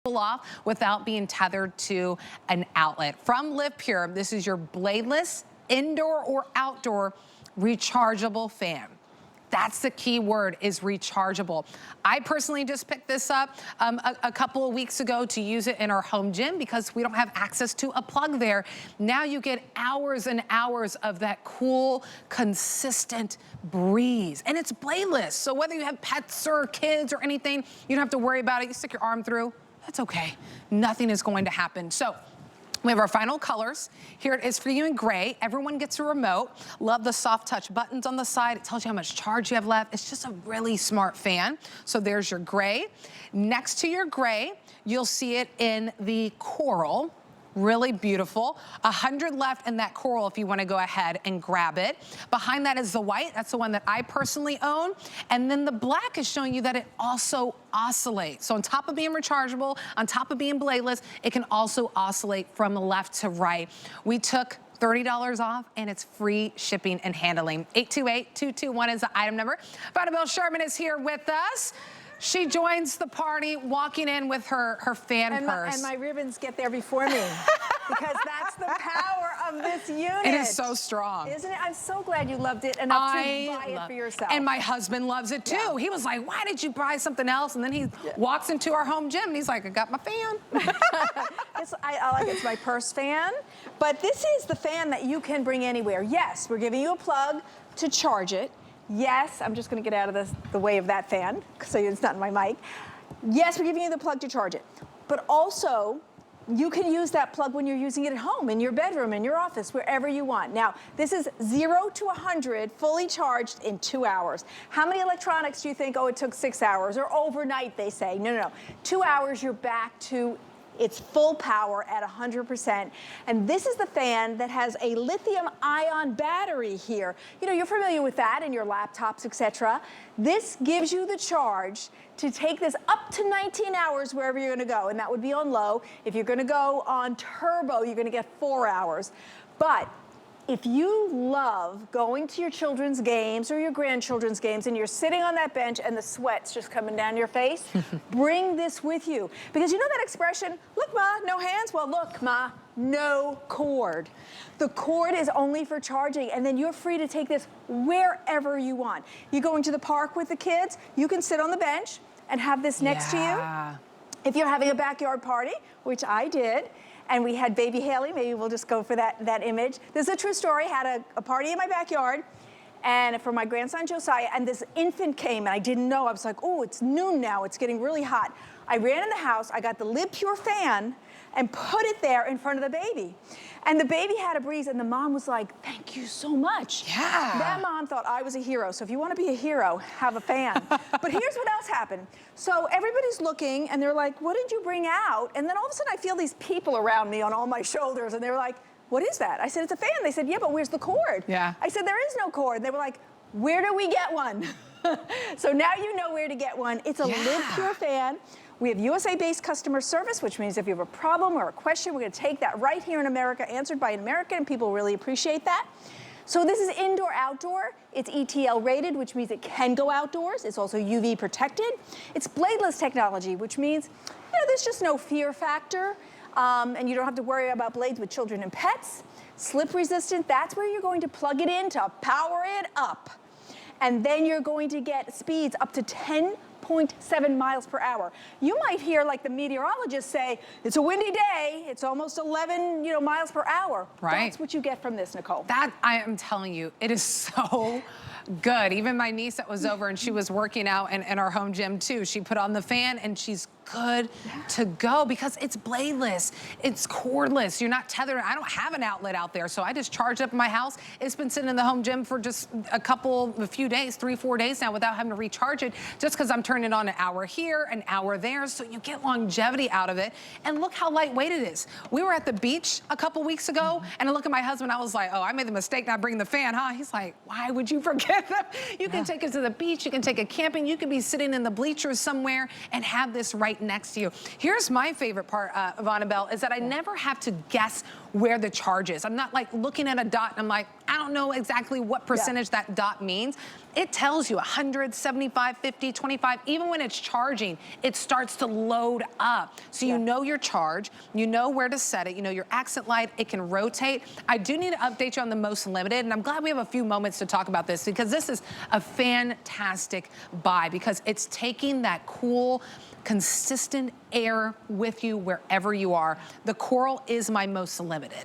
off without being tethered to an outlet. From LivePure, this is your bladeless indoor or outdoor rechargeable fan. That's the key word, is rechargeable. I personally just picked this up a couple of weeks ago to use it in our home gym because we don't have access to a plug there. Now you get hours and hours of that cool, consistent breeze. And it's bladeless, so whether you have pets or kids or anything, you don't have to worry about it. You stick your arm through, that's okay. Nothing is going to happen. So we have our final colors. Here it is for you in gray. Everyone gets a remote. Love the soft touch buttons on the side. It tells you how much charge you have left. It's just a really smart fan. So there's your gray. Next to your gray, you'll see it in the coral. Really beautiful. 100 left in that coral if you want to go ahead and grab it. Behind that is the white. That's the one that I personally own. And then the black is showing you that it also oscillates. So on top of being rechargeable, on top of being bladeless, it can also oscillate from left to right. We took $30 off, and it's free shipping and handling. 828-221 is the item number. Vonabelle Sherman is here with us. She joins the party walking in with her fan purse. And my ribbons get there before me because that's the power of this unit. It is so strong. Isn't it? I'm so glad you loved it enough to buy it for yourself. And my husband loves it too. Yeah. He was like, why did you buy something else? And then he walks into our home gym and he's like, I got my fan. I like it. It's my purse fan. But this is the fan that you can bring anywhere. Yes, we're giving you a plug to charge it. Yes, I'm just going to get out of the way of that fan so it's not in my mic. Yes, we're giving you the plug to charge it. But also, you can use that plug when you're using it at home, in your bedroom, in your office, wherever you want. Now, this is 0 to 100 fully charged in 2 hours. How many electronics do you think, oh, it took 6 hours, or overnight, they say? No, no, no. 2 hours, you're back to its full power at 100%. And this is the fan that has a lithium-ion battery here. You know, you're familiar with that in your laptops, etc. This gives you the charge to take this up to 19 hours wherever you're gonna go, and that would be on low. If you're gonna go on turbo, you're gonna get 4 hours. But if you love going to your children's games or your grandchildren's games and you're sitting on that bench and the sweat's just coming down your face, bring this with you. Because you know that expression, look, Ma, no hands? Well, look, Ma, no cord. The cord is only for charging, and then you're free to take this wherever you want. You're going to the park with the kids, you can sit on the bench and have this next to you. If you're having a backyard party, which I did, and we had baby Haley, maybe we'll just go for that image. This is a true story. Had a party in my backyard, and for my grandson Josiah, and this infant came, and I didn't know. I was like, oh, it's noon now, it's getting really hot. I ran in the house, I got the LivePure fan, and put it there in front of the baby. And the baby had a breeze, and the mom was like, thank you so much. Yeah. That mom thought I was a hero. So if you want to be a hero, have a fan. But here's what else happened. So everybody's looking, and they're like, what did you bring out? And then all of a sudden, I feel these people around me on all my shoulders, and they were like, what is that? I said, it's a fan. They said, yeah, but where's the cord? Yeah. I said, there is no cord. And they were like, where do we get one? So now you know where to get one. It's a LivePure fan. We have USA-based customer service, which means if you have a problem or a question, we're going to take that right here in America, answered by an American, and people really appreciate that. So this is indoor-outdoor. It's ETL rated, which means it can go outdoors. It's also UV protected. It's bladeless technology, which means there's just no fear factor, and you don't have to worry about blades with children and pets. Slip resistant, that's where you're going to plug it in to power it up. And then you're going to get speeds up to 10.7 miles per hour. You might hear like the meteorologists say, it's a windy day, it's almost 11 miles per hour. Right. That's what you get from this, Nicole. That, I am telling you, it is so good. Even my niece that was over and she was working out in our home gym too, she put on the fan and she's good to go because it's bladeless, it's cordless, you're not tethered. I don't have an outlet out there, so I just charge up in my house. It's been sitting in the home gym for just a few days, 3-4 days now without having to recharge it, just because I'm turning it on an hour here, an hour there, so you get longevity out of it. And look how lightweight it is. We were at the beach a couple weeks ago, and I look at my husband, I was like, oh, I made the mistake not bringing the fan, huh? He's like, why would you forget them? You can take it to the beach, you can take it camping, you can be sitting in the bleachers somewhere and have this right next to you. Here's my favorite part, Vonabelle, is that I never have to guess where the charge is. I'm not like looking at a dot and I'm like, I don't know exactly what percentage that dot means. It tells you 100, 75, 50, 25. Even when it's charging, it starts to load up. So you know your charge, you know where to set it, you know your accent light, it can rotate. I do need to update you on the most limited, and I'm glad we have a few moments to talk about this because this is a fantastic buy because it's taking that cool, consistent air with you wherever you are. The coral is my most limited.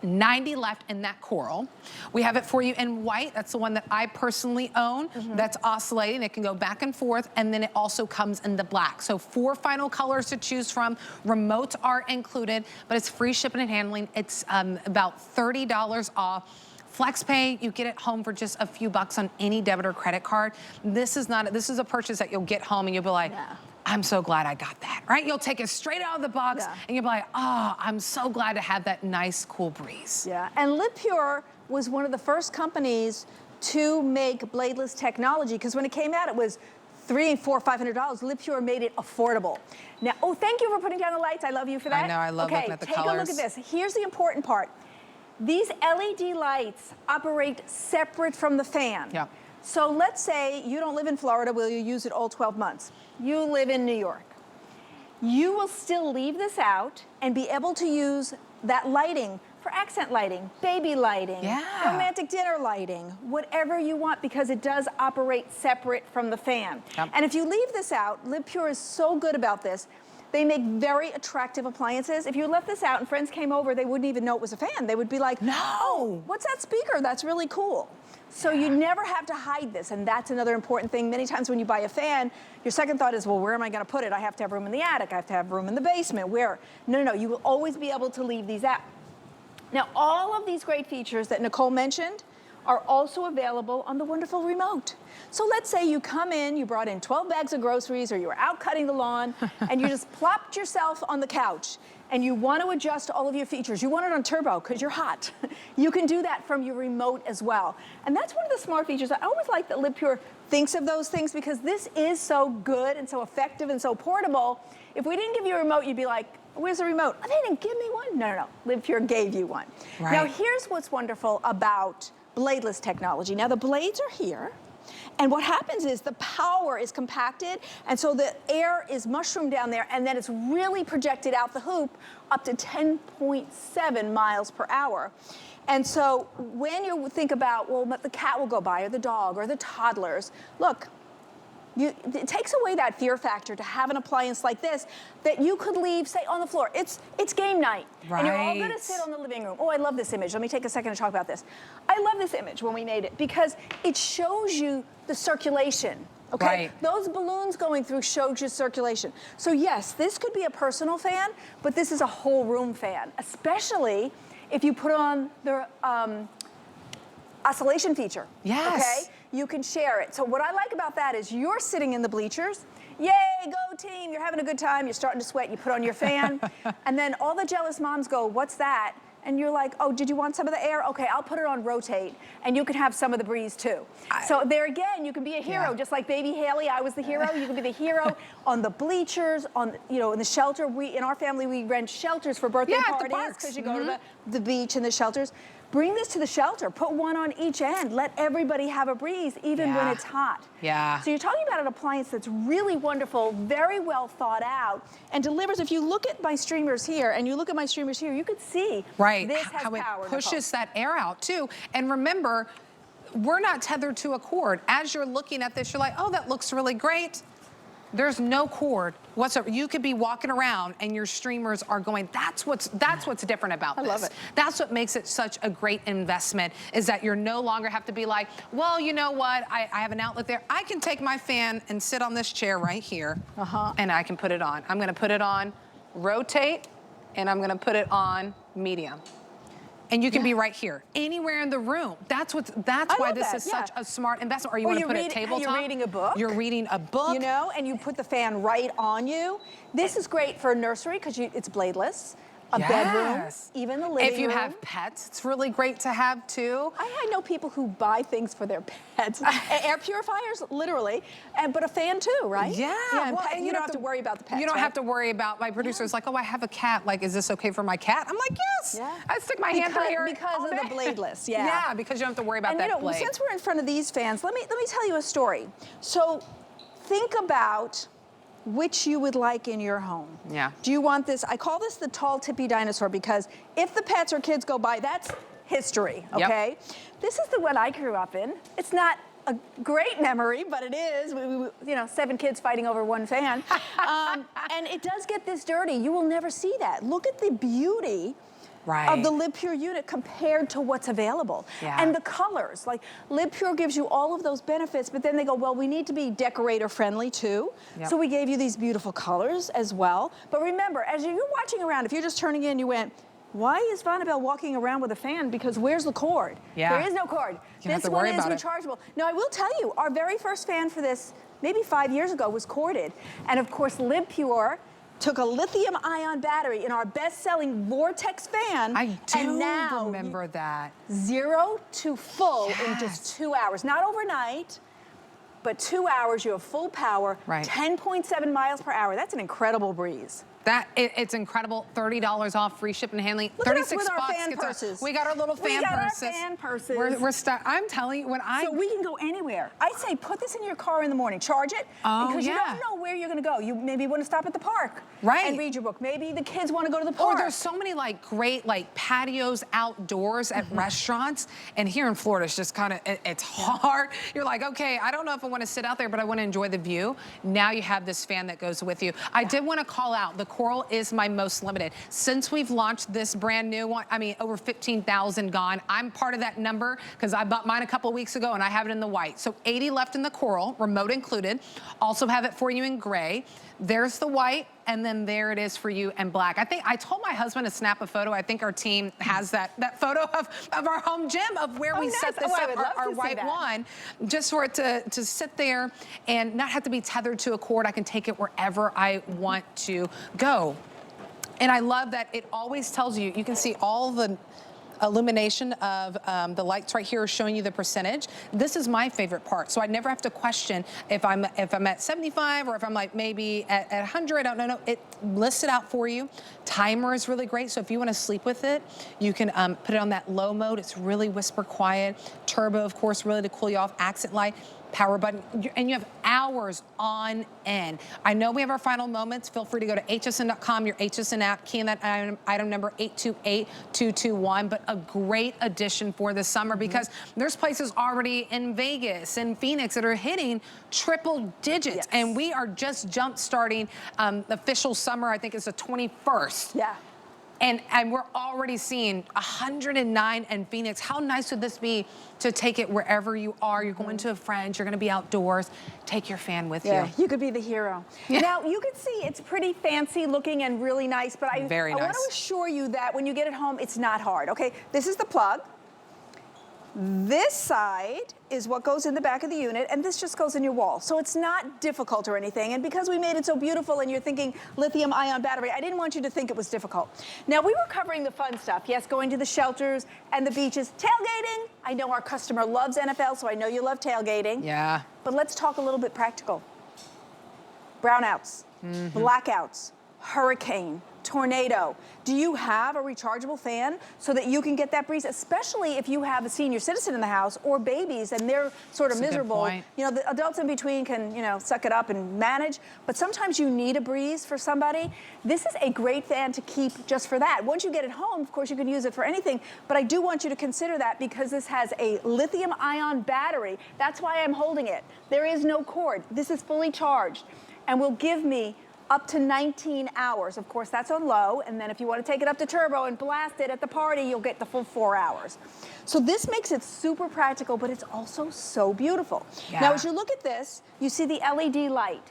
90 left in that coral. We have it for you in white. That's the one that I personally own. That's oscillating. It can go back and forth. And then it also comes in the black. So 4 final colors to choose from. Remotes are included, but it's free shipping and handling. It's about $30 off. FlexPay, you get it home for just a few bucks on any debit or credit card. This is a purchase that you'll get home and you'll be like, I'm so glad I got that, right? You'll take it straight out of the box and you'll be like, oh, I'm so glad to have that nice, cool breeze. Yeah, and LivePure was one of the first companies to make bladeless technology because when it came out, it was $300, $400, $500. LivePure made it affordable. Now, oh, thank you for putting down the lights. I love you for that. I know, I love looking at the colors. Okay, take a look at this. Here's the important part. These LED lights operate separate from the fan. Yeah. So let's say you don't live in Florida where you use it all 12 months. You live in New York. You will still leave this out and be able to use that lighting for accent lighting, baby lighting, romantic dinner lighting, whatever you want because it does operate separate from the fan. And if you leave this out, LivePure is so good about this. They make very attractive appliances. If you left this out and friends came over, they wouldn't even know it was a fan. They would be like, oh, what's that speaker? That's really cool. So you never have to hide this, and that's another important thing. Many times when you buy a fan, your second thought is, well, where am I gonna put it? I have to have room in the attic, I have to have room in the basement, where? No, you will always be able to leave these out. Now, all of these great features that Nicole mentioned are also available on the wonderful remote. So let's say you come in, you brought in 12 bags of groceries, or you were out cutting the lawn, and you just plopped yourself on the couch, and you want to adjust all of your features. You want it on turbo because you're hot. You can do that from your remote as well. And that's one of the smart features. I always like that LivePure thinks of those things because this is so good and so effective and so portable. If we didn't give you a remote, you'd be like, where's the remote? Oh, they didn't give me one. No. LivePure gave you one. Right. Now, here's what's wonderful about bladeless technology. Now, the blades are here. And what happens is the power is compacted, and so the air is mushroomed down there, and then it's really projected out the hoop up to 10.7 miles per hour. And so when you think about, well, the cat will go by, or the dog, or the toddlers, look, it takes away that fear factor to have an appliance like this that you could leave, say, on the floor. It's game night, and you're all gonna sit on the living room. Oh, I love this image. Let me take a second to talk about this. I love this image when we made it because it shows you the circulation, okay? Right. Those balloons going through showed you circulation. So yes, this could be a personal fan, but this is a whole room fan, especially if you put on the oscillation feature, okay? You can share it. So what I like about that is you're sitting in the bleachers, yay, go team, you're having a good time, you're starting to sweat, you put on your fan, and then all the jealous moms go, what's that? And you're like, oh, did you want some of the air? Okay, I'll put it on rotate, and you can have some of the breeze too. So there again, you can be a hero, just like baby Haley, I was the hero, you can be the hero on the bleachers, on, in the shelter. In our family, we rent shelters for birthday parties, because you go to the beach and the shelters. Bring this to the shelter, put one on each end, let everybody have a breeze, even when it's hot. So you're talking about an appliance that's really wonderful, very well thought out, and delivers. If you look at my streamers here, and you look at my streamers here, you could see this has how power. It pushes that air out too. And remember, we're not tethered to a cord. As you're looking at this, you're like, oh, that looks really great. There's no cord whatsoever. You could be walking around and your streamers are going. That's what's different about this. I love it. That's what makes it such a great investment, is that you're no longer have to be like, well, you know what? I have an outlet there. I can take my fan and sit on this chair right here, and I can put it on. I'm gonna put it on rotate, and I'm gonna put it on medium. And you can be right here, anywhere in the room. That's why this is such a smart investment. Or you want to put it tabletop. You're reading a book. You're reading a book. And you put the fan right on you. This is great for a nursery because it's bladeless. a bedroom, Yes. even the living room. If you have pets, it's really great to have too. I know people who buy things for their pets. Air purifiers, literally, but a fan too, right? Yeah. And Well, you don't have to worry about the pets. You don't right? have to worry about, my producer's like, oh, I have a cat. Like, is this okay for my cat? I'm like, yes. Yeah. I stick my hand through here. Because all of the day. bladeless, yeah. Yeah, because you don't have to worry about And that blade. since we're in front of these fans, let me tell you a story. So think about which you would like in your home. Yeah. Do you want this? I call this the tall, tippy dinosaur because if the pets or kids go by, that's history, okay? Yep. This is the one I grew up in. It's not a great memory, but it is. You know, 7 kids fighting over one fan. And it does get this dirty. You will never see that. Look at the beauty of the LivePure unit compared to what's available. Yeah. And the colors, like LivePure gives you all of those benefits, but then they go, well, we need to be decorator friendly too. Yep. So we gave you these beautiful colors as well. But remember, as you're watching around, if you're just turning in, you went, why is Vonabelle walking around with a fan? Because where's the cord? Yeah. There is no cord. This one is rechargeable. Now, I will tell you, our very first fan for this, maybe 5 years ago, was corded. And of course, LivePure took a lithium-ion battery in our best-selling Vortex fan. I do and now remember that. 0 to full in just 2 hours. Not overnight, but 2 hours, you have full power, 10.7 miles per hour. That's an incredible breeze. It's incredible. $30 off, free shipping and handling. Look 36 at us with bucks. our fan purses. We got our little fan purses. Our fan purses. We're stuck. I'm telling you, So we can go anywhere. I say put this in your car in the morning, charge it, because you don't know where you're going to go. You maybe want to stop at the park and read your book. Maybe the kids want to go to the park. Or there's so many like great like patios outdoors at restaurants, and here in Florida it's just kind of it's hard. You're like, okay, I don't know if I want to sit out there, but I want to enjoy the view. Now you have this fan that goes with you. I did want to call out the coral is my most limited. Since we've launched this brand new one, I mean, over 15,000 gone. I'm part of that number because I bought mine a couple weeks ago and I have it in the white. So 80 left in the coral, remote included. Also have it for you in gray. There's the white, and then there it is for you in black. I think I told my husband to snap a photo. I think our team has that photo of our home gym of where we set this up, our white one, just for it to sit there and not have to be tethered to a cord. I can take it wherever I want to go. And I love that it always tells you, you can see all the illumination of the lights right here showing you the percentage. This is my favorite part. So I never have to question if I'm at 75 or if I'm like maybe at 100. I don't know. It lists it out for you. Timer is really great. So if you want to sleep with it, you can put it on that low mode. It's really whisper quiet. Turbo, of course, really to cool you off. Accent light. Power button, and you have hours on end. I know we have our final moments. Feel free to go to hsn.com, your HSN app, key in that item number 828221, but a great addition for the summer because there's places already in Vegas and Phoenix that are hitting triple digits, and we are just jump starting official summer. I think it's the 21st. Yeah. And we're already seeing 109 in Phoenix. How nice would this be to take it wherever you are? You're going to a friend, you're gonna be outdoors. Take your fan with you. You could be the hero. Now, you can see it's pretty fancy looking and really nice, but I want to assure you that when you get it home, it's not hard, okay? This is the plug. This side is what goes in the back of the unit, and this just goes in your wall. So it's not difficult or anything. And because we made it so beautiful and you're thinking lithium-ion battery, I didn't want you to think it was difficult. Now, we were covering the fun stuff. Yes, going to the shelters and the beaches. Tailgating. I know our customer loves NFL, so I know you love tailgating. Yeah. But let's talk a little bit practical. Brownouts, blackouts, hurricane, tornado. Do you have a rechargeable fan so that you can get that breeze, especially if you have a senior citizen in the house or babies and they're sort of miserable. You know, the adults in between can, you know, suck it up and manage, but sometimes you need a breeze for somebody. This is a great fan to keep just for that. Once you get it home, of course, you can use it for anything, but I do want you to consider that because this has a lithium-ion battery. That's why I'm holding it. There is no cord. This is fully charged and will give me up to 19 hours. Of course, that's on low, and then if you want to take it up to turbo and blast it at the party, you'll get the full 4 hours. So this makes it super practical, but it's also so beautiful. Now, as you look at this, you see the LED light.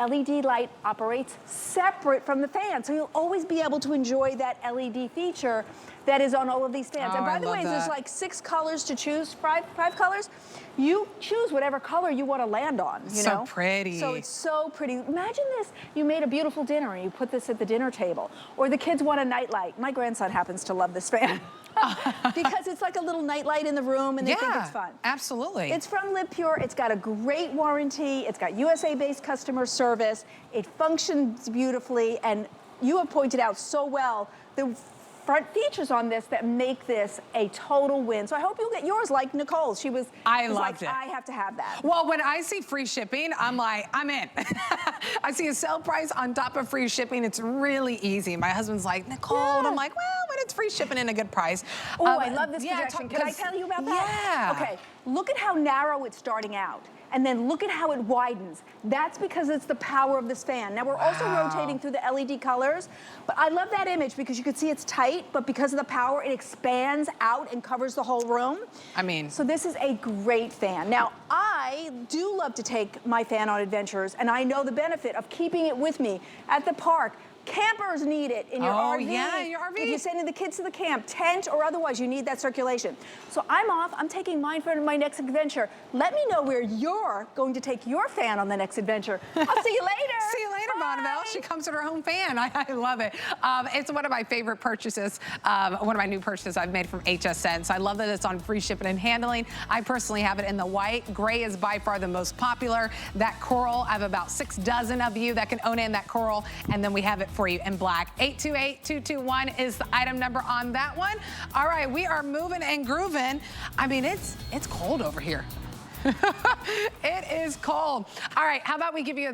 LED light operates separate from the fan. So you'll always be able to enjoy that LED feature that is on all of these fans. Oh, and by I the love way, that. there's like 6 colors to choose, five colors. You choose whatever color you want to land on, you know? So pretty. So it's so pretty. Imagine this, you made a beautiful dinner and you put this at the dinner table. Or the kids want a nightlight. My grandson happens to love this fan. Because it's like a little nightlight in the room and they think it's fun. Absolutely. It's from LivePure. It's got a great warranty. It's got USA-based customer service. It functions beautifully, and you have pointed out so well the front features on this that make this a total win. So I hope you'll get yours like Nicole. She was loved like, it. I have to have that. Well, when I see free shipping, I'm like, I'm in. I see a sale price on top of free shipping. It's really easy. My husband's like, Nicole, and I'm like, well, when it's free shipping and a good price. Oh, I love this projection. Can I tell you about that? Yeah. Okay, look at how narrow it's starting out. And then look at how it widens. That's because it's the power of this fan. Now we're also rotating through the LED colors, but I love that image because you can see it's tight, but because of the power, it expands out and covers the whole room. I mean. So this is a great fan. Now, I do love to take my fan on adventures, and I know the benefit of keeping it with me at the park. Campers need it in your RV. Yeah, your RV. If you're sending the kids to the camp, tent or otherwise, you need that circulation. So I'm off. I'm taking mine for my next adventure. Let me know where you're going to take your fan on the next adventure. I'll see you later. See you later, Bonneville. She comes with her own fan. I love it. It's one of my favorite purchases, one of my new purchases I've made from HSN. So I love that it's on free shipping and handling. I personally have it in the white. Gray is by far the most popular. That coral, I have about 6 dozen of you that can own in that coral. And then we have it for you in black. 828-221 is the item number on that one. All right, we are moving and grooving. I mean, it's cold over here. It is cold. All right, how about we give you a